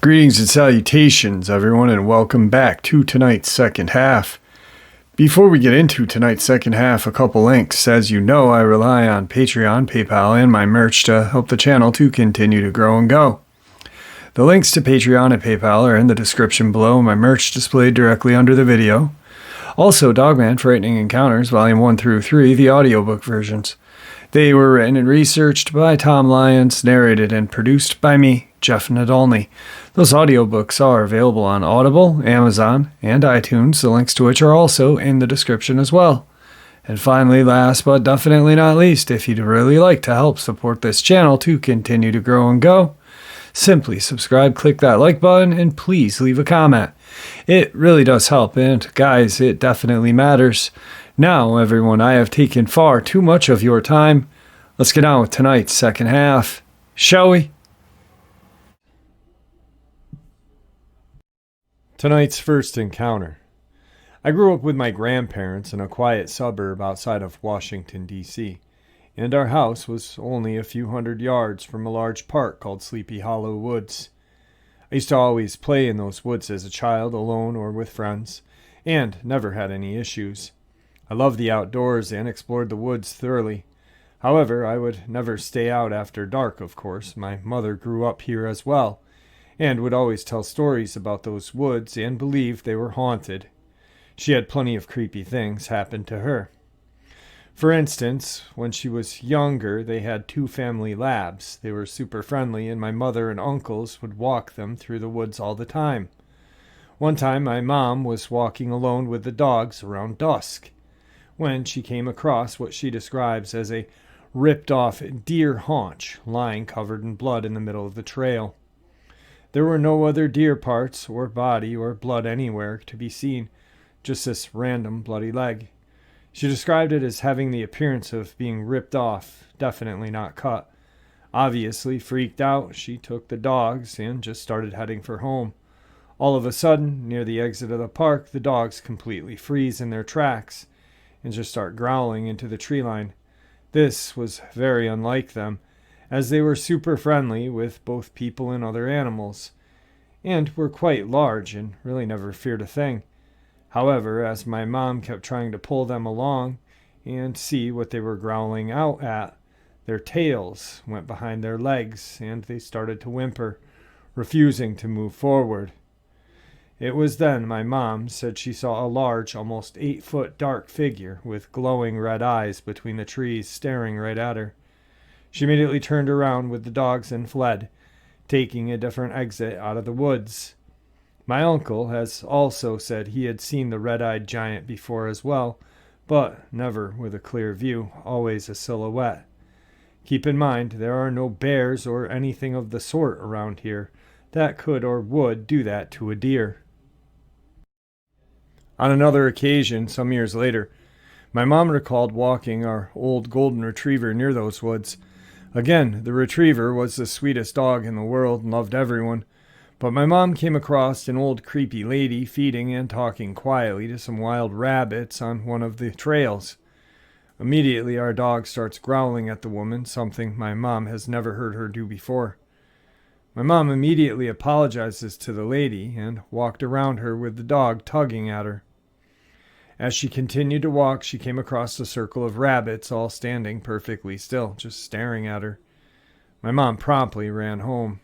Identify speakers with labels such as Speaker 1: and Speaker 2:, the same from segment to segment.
Speaker 1: Greetings and salutations, everyone, and welcome back to tonight's second half. Before we get into tonight's second half, a couple links. As you know, I rely on Patreon, PayPal, and my merch to help the channel to continue to grow and go. The links to Patreon and PayPal are in the description below, my merch displayed directly under the video. Also, Dogman, Frightening Encounters, Volume 1 through 3, the audiobook versions. They were written and researched by Tom Lyons, narrated and produced by me, Jeff Nadolny. Those audiobooks are available on Audible, Amazon, and iTunes, the links to which are also in the description as well. And finally, last but definitely not least, if you'd really like to help support this channel to continue to grow and go, simply subscribe, click that like button, and please leave a comment. It really does help, and guys, it definitely matters. Now, everyone, I have taken far too much of your time. Let's get on with tonight's second half, shall we? Tonight's first encounter. I grew up with my grandparents in a quiet suburb outside of Washington, D.C., and our house was only a few hundred yards from a large park called Sleepy Hollow Woods. I used to always play in those woods as a child, alone or with friends, and never had any issues. I loved the outdoors and explored the woods thoroughly. However, I would never stay out after dark, of course. My mother grew up here as well, and would always tell stories about those woods and believed they were haunted. She had plenty of creepy things happen to her. For instance, when she was younger, they had 2 family labs. They were super friendly, and my mother and uncles would walk them through the woods all the time. One time, my mom was walking alone with the dogs around dusk, when she came across what she describes as a ripped-off deer haunch lying covered in blood in the middle of the trail. There were no other deer parts or body or blood anywhere to be seen, just this random bloody leg. She described it as having the appearance of being ripped off, definitely not cut. Obviously freaked out, she took the dogs and just started heading for home. All of a sudden, near the exit of the park, the dogs completely freeze in their tracks and just start growling into the tree line. This was very unlike them, as they were super friendly with both people and other animals, and were quite large and really never feared a thing. However, as my mom kept trying to pull them along and see what they were growling out at, their tails went behind their legs and they started to whimper, refusing to move forward. It was then my mom said she saw a large, almost 8-foot dark figure with glowing red eyes between the trees staring right at her. She immediately turned around with the dogs and fled, taking a different exit out of the woods. My uncle has also said he had seen the red-eyed giant before as well, but never with a clear view, always a silhouette. Keep in mind, there are no bears or anything of the sort around here that could or would do that to a deer. On another occasion, some years later, my mom recalled walking our old golden retriever near those woods. Again, the retriever was the sweetest dog in the world and loved everyone. But my mom came across an old creepy lady feeding and talking quietly to some wild rabbits on one of the trails. Immediately, our dog starts growling at the woman, something my mom has never heard her do before. My mom immediately apologizes to the lady and walked around her with the dog tugging at her. As she continued to walk, she came across a circle of rabbits all standing perfectly still, just staring at her. My mom promptly ran home.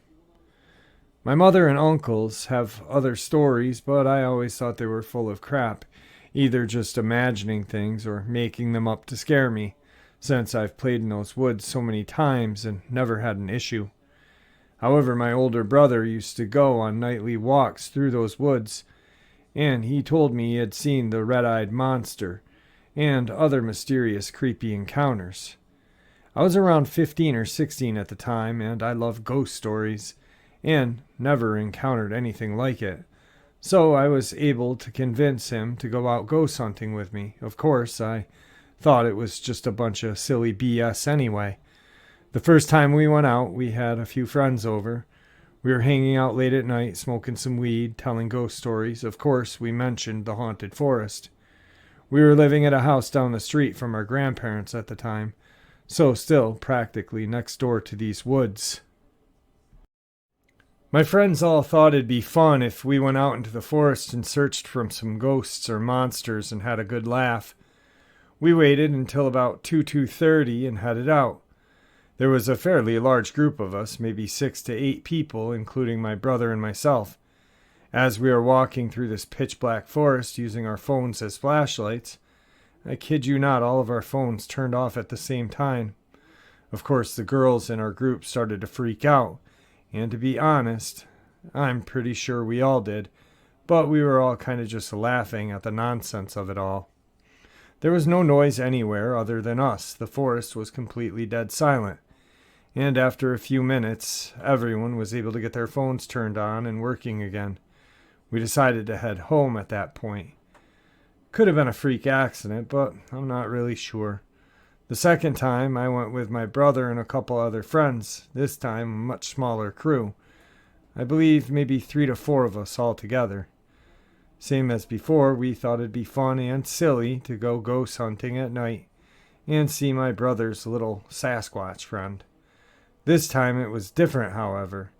Speaker 1: My mother and uncles have other stories, but I always thought they were full of crap, either just imagining things or making them up to scare me, since I've played in those woods so many times and never had an issue. However, my older brother used to go on nightly walks through those woods, and he told me he had seen the red-eyed monster and other mysterious creepy encounters. I was around 15 or 16 at the time, and I love ghost stories, and never encountered anything like it. So I was able to convince him to go out ghost hunting with me. Of course, I thought it was just a bunch of silly BS anyway. The first time we went out, we had a few friends over. We were hanging out late at night, smoking some weed, telling ghost stories. Of course, we mentioned the haunted forest. We were living at a house down the street from our grandparents at the time, so still practically next door to these woods. My friends all thought it'd be fun if we went out into the forest and searched for some ghosts or monsters and had a good laugh. We waited until about 2:30 and headed out. There was a fairly large group of us, maybe 6 to 8 people, including my brother and myself. As we were walking through this pitch-black forest using our phones as flashlights, I kid you not, all of our phones turned off at the same time. Of course, the girls in our group started to freak out, and to be honest, I'm pretty sure we all did, but we were all kind of just laughing at the nonsense of it all. There was no noise anywhere other than us. The forest was completely dead silent. And after a few minutes, everyone was able to get their phones turned on and working again. We decided to head home at that point. Could have been a freak accident, but I'm not really sure. The second time, I went with my brother and a couple other friends, this time a much smaller crew. I believe maybe 3 to 4 of us all together. Same as before, we thought it'd be fun and silly to go ghost hunting at night and see my brother's little Sasquatch friend. This time it was different, however.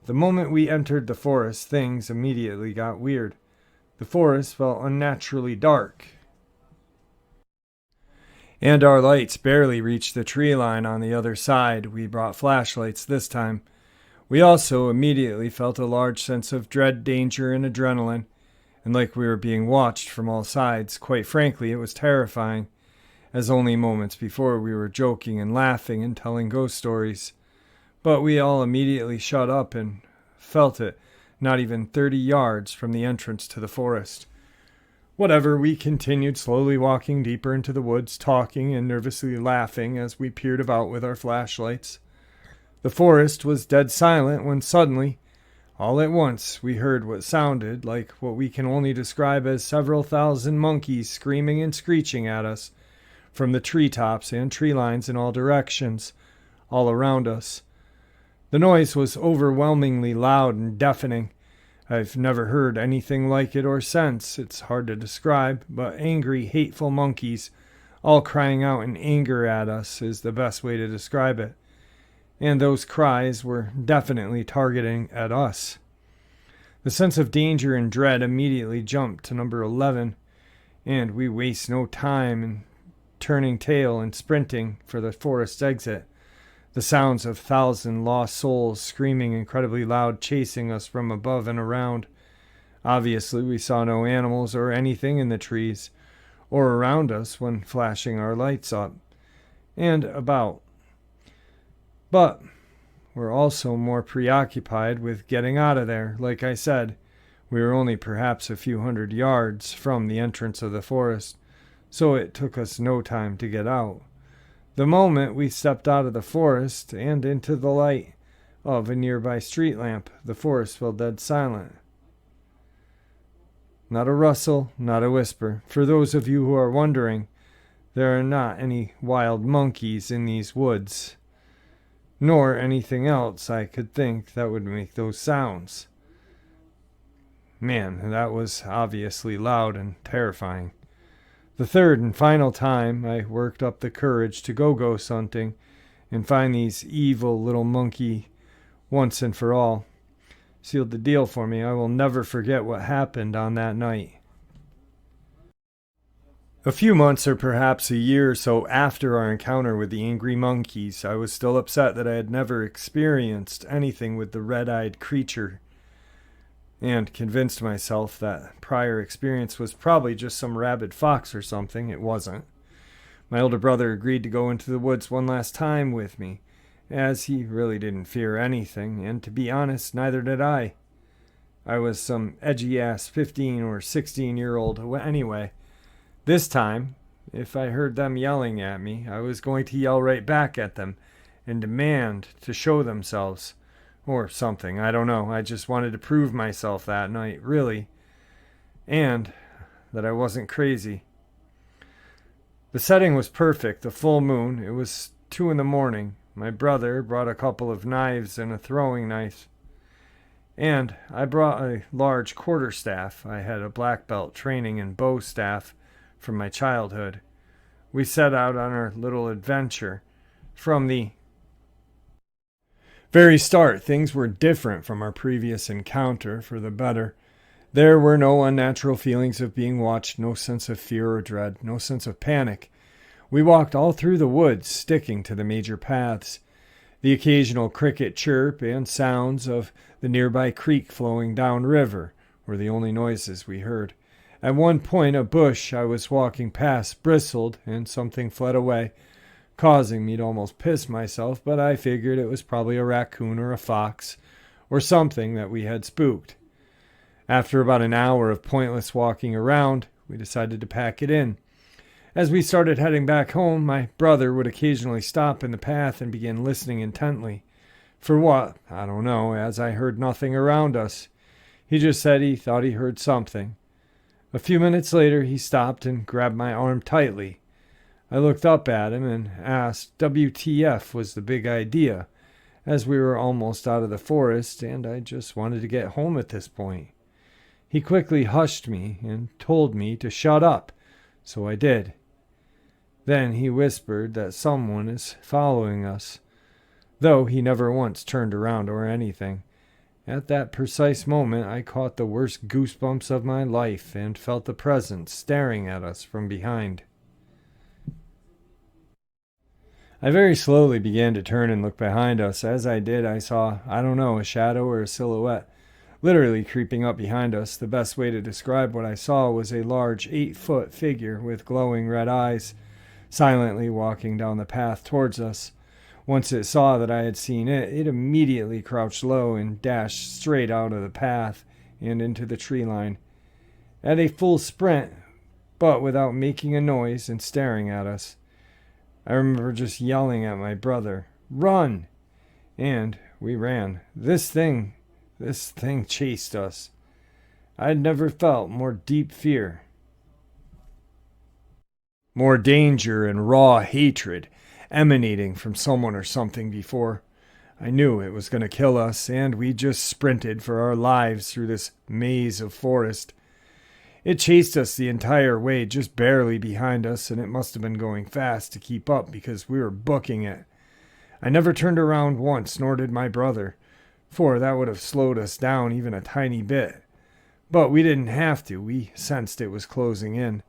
Speaker 1: The moment we entered the forest, things immediately got weird. The forest felt unnaturally dark, and our lights barely reached the tree line on the other side. We brought flashlights this time. We also immediately felt a large sense of dread, danger, and adrenaline, and like we were being watched from all sides. Quite frankly, it was terrifying, as only moments before we were joking and laughing and telling ghost stories. But we all immediately shut up and felt it, not even 30 yards from the entrance to the forest. Whatever, we continued slowly walking deeper into the woods, talking and nervously laughing as we peered about with our flashlights. The forest was dead silent when suddenly, all at once, we heard what sounded like what we can only describe as several thousand monkeys screaming and screeching at us from the treetops and tree lines in all directions, all around us. The noise was overwhelmingly loud and deafening. I've never heard anything like it or since. It's hard to describe, but angry, hateful monkeys, all crying out in anger at us is the best way to describe it. And those cries were definitely targeting at us. The sense of danger and dread immediately jumped to number 11, and we waste no time in turning tail and sprinting for the forest exit. The sounds of 1,000 lost souls screaming incredibly loud, chasing us from above and around. Obviously, we saw no animals or anything in the trees or around us when flashing our lights up and about. But we're also more preoccupied with getting out of there. Like I said, we were only perhaps a few hundred yards from the entrance of the forest, so it took us no time to get out. The moment we stepped out of the forest and into the light of a nearby street lamp, the forest fell dead silent. Not a rustle, not a whisper. For those of you who are wondering, there are not any wild monkeys in these woods, nor anything else I could think that would make those sounds. Man, that was obviously loud and terrifying. The third and final time, I worked up the courage to go ghost hunting and find these evil little monkey once and for all. Sealed the deal for me. I will never forget what happened on that night. A few months or perhaps a year or so after our encounter with the angry monkeys, I was still upset that I had never experienced anything with the red-eyed creature, and convinced myself that prior experience was probably just some rabid fox or something. It wasn't. My older brother agreed to go into the woods one last time with me, as he really didn't fear anything, and to be honest, neither did I. I was some edgy-ass 15 or 16-year-old anyway. This time, if I heard them yelling at me, I was going to yell right back at them and demand to show themselves. Or something, I don't know. I just wanted to prove myself that night, really. And that I wasn't crazy. The setting was perfect, the full moon. It was 2 a.m. My brother brought a couple of knives and a throwing knife. And I brought a large quarterstaff. I had a black belt training in bow staff from my childhood. We set out on our little adventure. From the very start, things were different from our previous encounter for the better. There were no unnatural feelings of being watched, no sense of fear or dread, no sense of panic. We walked all through the woods, sticking to the major paths. The occasional cricket chirp and sounds of the nearby creek flowing downriver were the only noises we heard. At one point, a bush I was walking past bristled, and something fled away, causing me to almost piss myself, but I figured it was probably a raccoon or a fox, or something that we had spooked. After about an hour of pointless walking around, we decided to pack it in. As we started heading back home, my brother would occasionally stop in the path and begin listening intently. For what? I don't know, as I heard nothing around us. He just said he thought he heard something. A few minutes later, he stopped and grabbed my arm tightly. I looked up at him and asked WTF was the big idea, as we were almost out of the forest and I just wanted to get home at this point. He quickly hushed me and told me to shut up, so I did. Then he whispered that someone is following us, though he never once turned around or anything. At that precise moment, I caught the worst goosebumps of my life and felt the presence staring at us from behind. I very slowly began to turn and look behind us. As I did, I saw, a shadow or a silhouette, literally creeping up behind us. The best way to describe what I saw was a large 8-foot figure with glowing red eyes, silently walking down the path towards us. Once it saw that I had seen it, it immediately crouched low and dashed straight out of the path and into the tree line. At a full sprint, but without making a noise and staring at us. I remember just yelling at my brother, "Run!" And we ran. This thing chased us. I had never felt more deep fear, more danger and raw hatred emanating from someone or something before. I knew it was going to kill us, and we just sprinted for our lives through this maze of forest. It chased us the entire way, just barely behind us, and it must have been going fast to keep up because we were booking it. I never turned around once, nor did my brother, for that would have slowed us down even a tiny bit. But we didn't have to. We sensed it was closing in.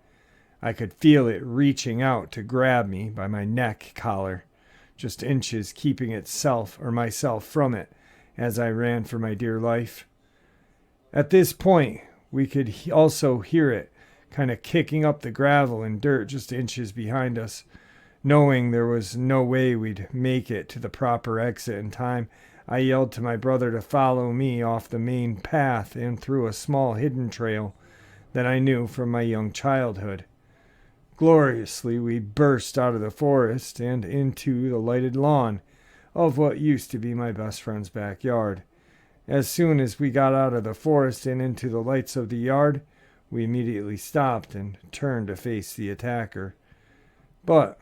Speaker 1: I could feel it reaching out to grab me by my neck collar, just inches keeping myself from it as I ran for my dear life. At this point, we could also hear it kind of kicking up the gravel and dirt just inches behind us. Knowing there was no way we'd make it to the proper exit in time, I yelled to my brother to follow me off the main path and through a small hidden trail that I knew from my young childhood. Gloriously, we burst out of the forest and into the lighted lawn of what used to be my best friend's backyard. As soon as we got out of the forest and into the lights of the yard, we immediately stopped and turned to face the attacker. But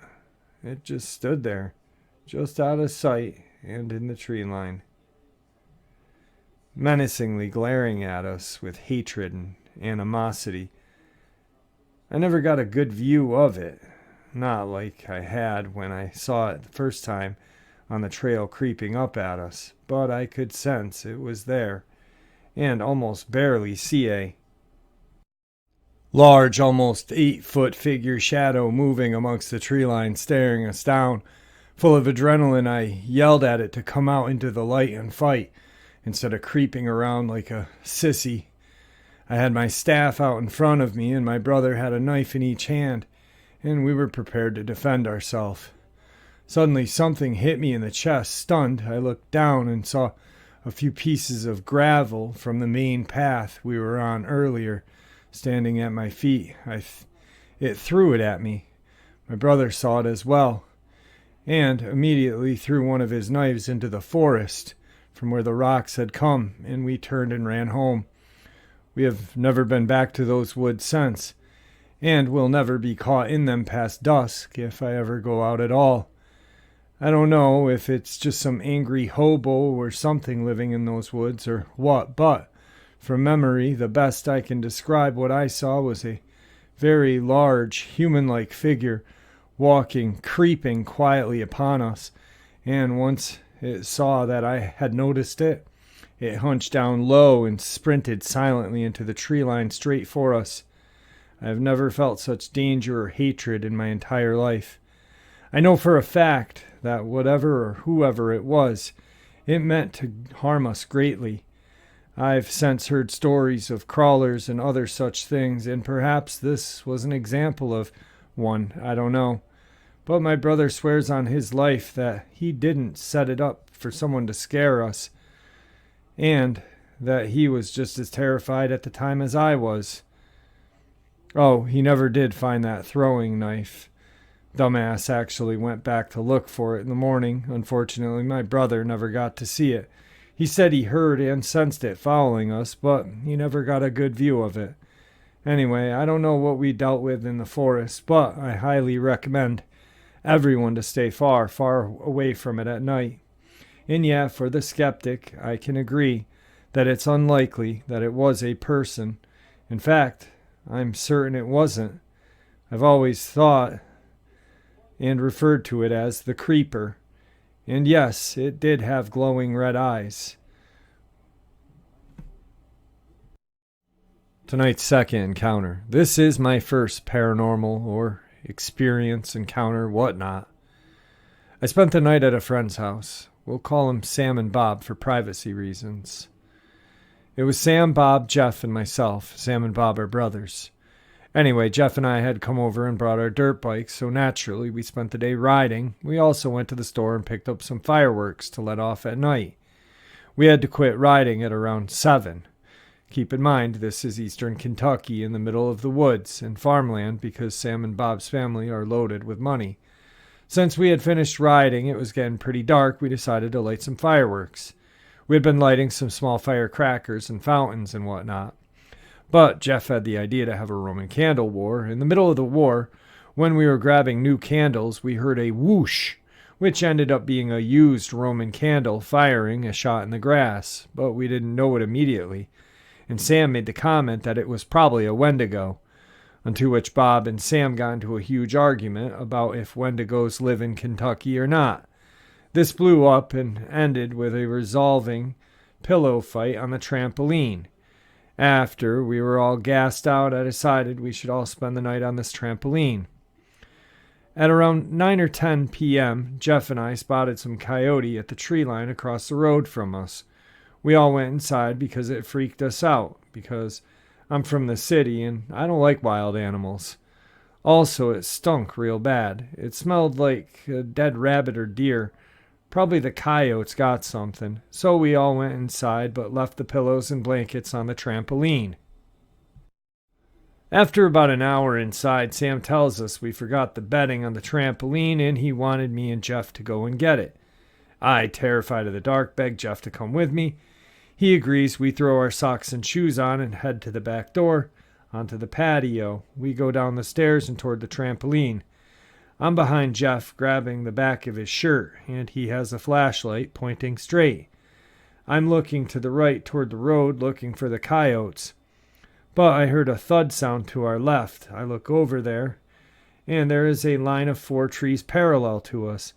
Speaker 1: it just stood there, just out of sight and in the tree line, menacingly glaring at us with hatred and animosity. I never got a good view of it, not like I had when I saw it the first time on the trail creeping up at us, but I could sense it was there, and almost barely see a large, almost 8-foot figure shadow moving amongst the tree line, staring us down. Full of adrenaline, I yelled at it to come out into the light and fight, instead of creeping around like a sissy. I had my staff out in front of me, and my brother had a knife in each hand, and we were prepared to defend ourselves. Suddenly, something hit me in the chest. Stunned, I looked down and saw a few pieces of gravel from the main path we were on earlier, standing at my feet. It threw it at me. My brother saw it as well, and immediately threw one of his knives into the forest from where the rocks had come, and we turned and ran home. We have never been back to those woods since, and will never be caught in them past dusk if I ever go out at all. I don't know if it's just some angry hobo or something living in those woods or what, but from memory, the best I can describe what I saw was a very large, human-like figure walking, creeping quietly upon us, and once it saw that I had noticed it, it hunched down low and sprinted silently into the tree line straight for us. I have never felt such danger or hatred in my entire life. I know for a fact that whatever or whoever it was, it meant to harm us greatly. I've since heard stories of crawlers and other such things, and perhaps this was an example of one, I don't know. But my brother swears on his life that he didn't set it up for someone to scare us, and that he was just as terrified at the time as I was. Oh, he never did find that throwing knife. Dumbass actually went back to look for it in the morning. Unfortunately, my brother never got to see it. He said he heard and sensed it following us, but he never got a good view of it. Anyway, I don't know what we dealt with in the forest, but I highly recommend everyone to stay far, far away from it at night. And yeah, for the skeptic, I can agree that it's unlikely that it was a person. In fact, I'm certain it wasn't. I've always thought and referred to it as the creeper. And yes, it did have glowing red eyes. Tonight's second encounter. This is my first paranormal or experience, encounter, whatnot. I spent the night at a friend's house. We'll call him Sam and Bob for privacy reasons. It was Sam, Bob, Jeff, and myself. Sam and Bob are brothers. Anyway, Jeff and I had come over and brought our dirt bikes, so naturally we spent the day riding. We also went to the store and picked up some fireworks to let off at night. We had to quit riding at around 7. Keep in mind, this is eastern Kentucky in the middle of the woods and farmland because Sam and Bob's family are loaded with money. Since we had finished riding, it was getting pretty dark, we decided to light some fireworks. We had been lighting some small firecrackers and fountains and whatnot. But Jeff had the idea to have a Roman candle war. In the middle of the war, when we were grabbing new candles, we heard a whoosh, which ended up being a used Roman candle firing a shot in the grass, but we didn't know it immediately. And Sam made the comment that it was probably a wendigo, unto which Bob and Sam got into a huge argument about if wendigos live in Kentucky or not. This blew up and ended with a resolving pillow fight on the trampoline. After we were all gassed out, I decided we should all spend the night on this trampoline. At around 9 or 10 p.m., Jeff and I spotted some coyote at the tree line across the road from us. We all went inside because it freaked us out, because I'm from the city and I don't like wild animals. Also, it stunk real bad. It smelled like a dead rabbit or deer. Probably the coyotes got something. So we all went inside but left the pillows and blankets on the trampoline. After about an hour inside, Sam tells us we forgot the bedding on the trampoline and he wanted me and Jeff to go and get it. I, terrified of the dark, beg Jeff to come with me. He agrees. We throw our socks and shoes on and head to the back door, onto the patio. We go down the stairs and toward the trampoline. I'm behind Jeff, grabbing the back of his shirt, and he has a flashlight pointing straight. I'm looking to the right toward the road, looking for the coyotes. But I heard a thud sound to our left. I look over there, and there is a line of 4 trees parallel to us.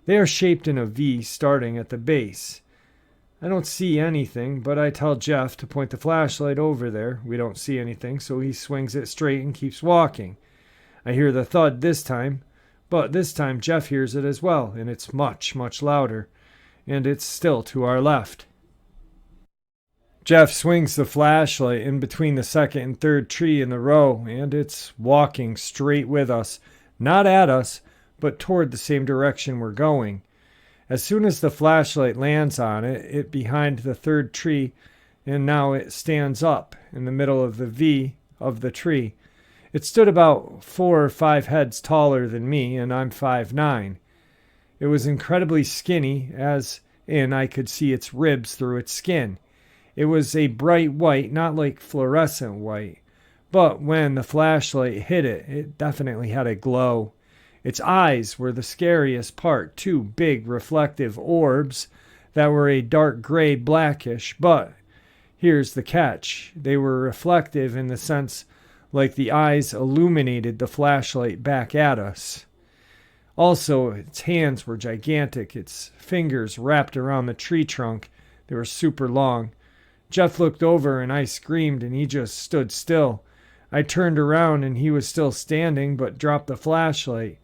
Speaker 1: They are shaped in a V starting at the base. I don't see anything, but I tell Jeff to point the flashlight over there. We don't see anything, so he swings it straight and keeps walking. I hear the thud this time, but this time Jeff hears it as well, and it's much, much louder, and it's still to our left. Jeff swings the flashlight in between the second and third tree in the row, and it's walking straight with us, not at us, but toward the same direction we're going. As soon as the flashlight lands on it, it behind the third tree, and now it stands up in the middle of the V of the tree. It stood about 4 or 5 heads taller than me, and I'm 5'9". It was incredibly skinny, as in I could see its ribs through its skin. It was a bright white, not like fluorescent white, but when the flashlight hit it, it definitely had a glow. Its eyes were the scariest part, 2 big reflective orbs that were a dark gray blackish, but here's the catch. They were reflective in the sense like the eyes illuminated the flashlight back at us. Also, its hands were gigantic, its fingers wrapped around the tree trunk. They were super long. Jeff looked over and I screamed and he just stood still. I turned around and he was still standing but dropped the flashlight.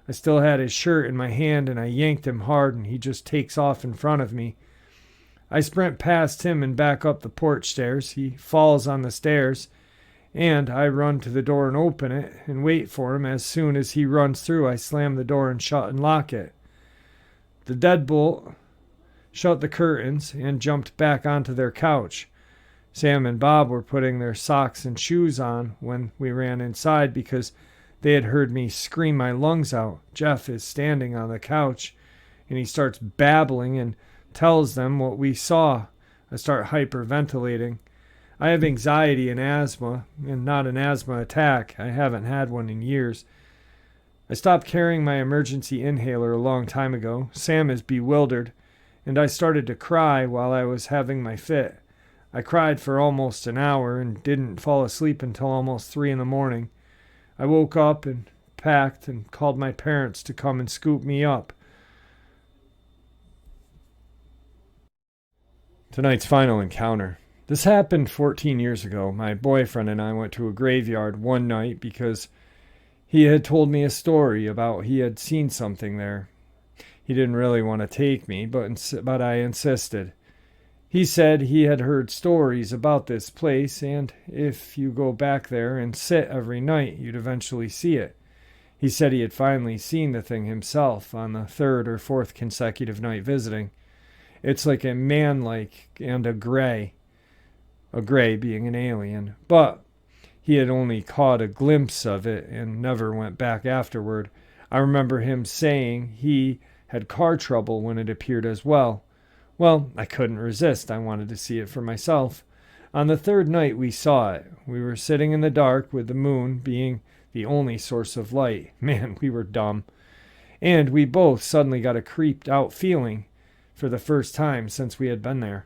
Speaker 1: I still had his shirt in my hand and I yanked him hard and he just takes off in front of me. I sprint past him and back up the porch stairs. He falls on the stairs and I run to the door and open it and wait for him. As soon as he runs through, I slam the door and shut and lock it. The deadbolt shut the curtains and jumped back onto their couch. Sam and Bob were putting their socks and shoes on when we ran inside because they had heard me scream my lungs out. Jeff is standing on the couch and he starts babbling and tells them what we saw. I start hyperventilating. I have anxiety and asthma, and not an asthma attack. I haven't had one in years. I stopped carrying my emergency inhaler a long time ago. Sam is bewildered, and I started to cry while I was having my fit. I cried for almost an hour and didn't fall asleep until almost 3 in the morning. I woke up and packed and called my parents to come and scoop me up. Tonight's final encounter. This happened 14 years ago. My boyfriend and I went to a graveyard one night because he had told me a story about he had seen something there. He didn't really want to take me, but I insisted. He said he had heard stories about this place, and if you go back there and sit every night, you'd eventually see it. He said he had finally seen the thing himself on the 3rd or 4th consecutive night visiting. It's like a man-like and a gray being an alien, but he had only caught a glimpse of it and never went back afterward. I remember him saying he had car trouble when it appeared as well. Well, I couldn't resist. I wanted to see it for myself. On the 3rd night we saw it. We were sitting in the dark with the moon being the only source of light. Man, we were dumb. And we both suddenly got a creeped out feeling for the first time since we had been there.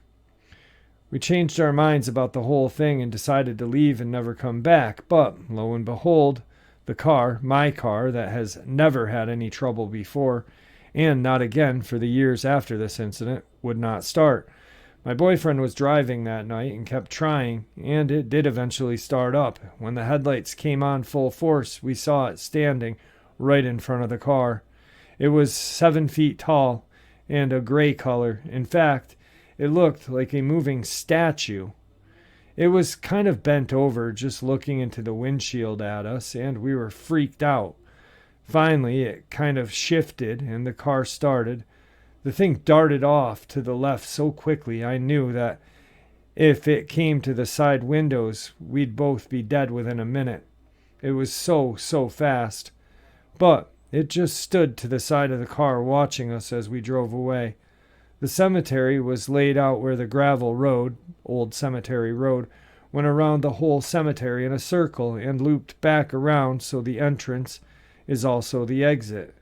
Speaker 1: We changed our minds about the whole thing and decided to leave and never come back. But, lo and behold, the car, my car, that has never had any trouble before, and not again for the years after this incident, would not start. My boyfriend was driving that night and kept trying, and it did eventually start up. When the headlights came on full force, we saw it standing right in front of the car. It was 7 feet tall and a gray color. In fact, it looked like a moving statue. It was kind of bent over, just looking into the windshield at us, and we were freaked out. Finally, it kind of shifted, and the car started. The thing darted off to the left so quickly, I knew that if it came to the side windows, we'd both be dead within a minute. It was so fast. But it just stood to the side of the car, watching us as we drove away. The cemetery was laid out where the gravel road, Old Cemetery Road, went around the whole cemetery in a circle and looped back around, so the entrance is also the exit.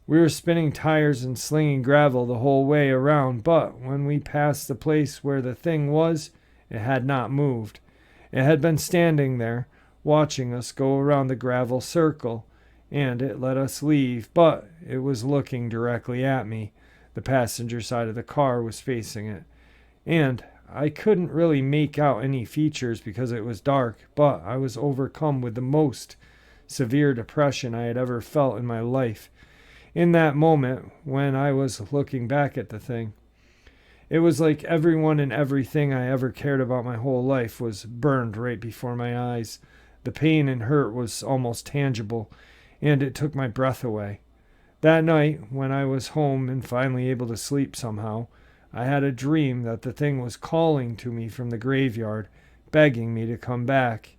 Speaker 1: We were spinning tires and slinging gravel the whole way around, but when we passed the place where the thing was, it had not moved. It had been standing there, watching us go around the gravel circle, and it let us leave, but it was looking directly at me. The passenger side of the car was facing it, and I couldn't really make out any features because it was dark, but I was overcome with the most severe depression I had ever felt in my life. In that moment, when I was looking back at the thing, it was like everyone and everything I ever cared about my whole life was burned right before my eyes. The pain and hurt was almost tangible, and it took my breath away. That night, when I was home and finally able to sleep somehow, I had a dream that the thing was calling to me from the graveyard, begging me to come back.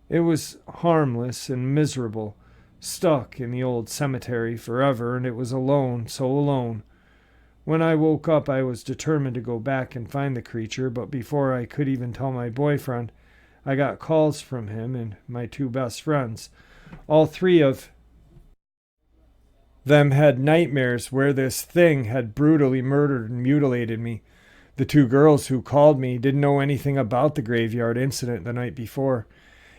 Speaker 1: It was harmless and miserable, stuck in the old cemetery forever, and it was alone, so alone. When I woke up, I was determined to go back and find the creature, but before I could even tell my boyfriend, I got calls from him and my 2 best friends. All 3 of them had nightmares where this thing had brutally murdered and mutilated me. The 2 girls who called me didn't know anything about the graveyard incident the night before.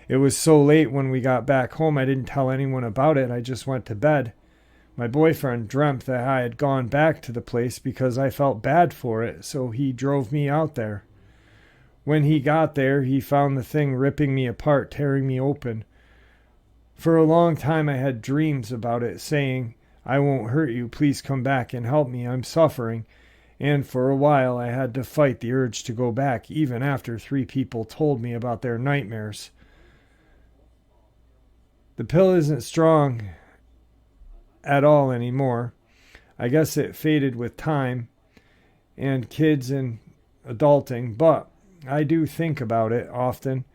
Speaker 1: It was so late when we got back home, I didn't tell anyone about it. I just went to bed. My boyfriend dreamt that I had gone back to the place because I felt bad for it, so he drove me out there. When he got there, he found the thing ripping me apart, tearing me open. For a long time, I had dreams about it, saying, "I won't hurt you. Please come back and help me. I'm suffering." And for a while, I had to fight the urge to go back, even after 3 people told me about their nightmares. The pill isn't strong at all anymore. I guess it faded with time and kids and adulting, but I do think about it often,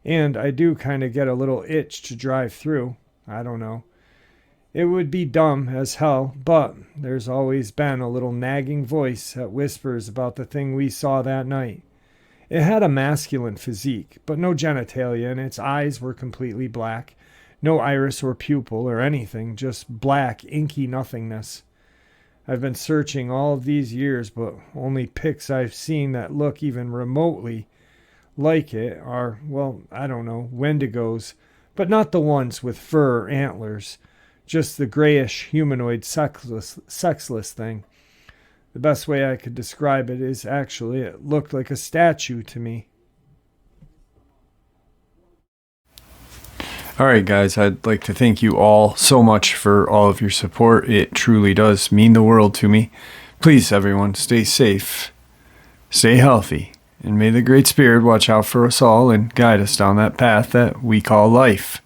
Speaker 1: and I do kind of get a little itch to drive through. I don't know. It would be dumb as hell, but there's always been a little nagging voice that whispers about the thing we saw that night. It had a masculine physique, but no genitalia, and its eyes were completely black. No iris or pupil or anything, just black, inky nothingness. I've been searching all of these years, but only pics I've seen that look even remotely like it are, well, I don't know, wendigos, but not the ones with fur or antlers, just the grayish humanoid sexless thing. The best way I could describe it is actually it looked like a statue to me.
Speaker 2: All right, guys, I'd like to thank you all so much for all of your support. It truly does mean the world to me. Please, everyone, stay safe, stay healthy, and may the Great Spirit watch out for us all and guide us down that path that we call life.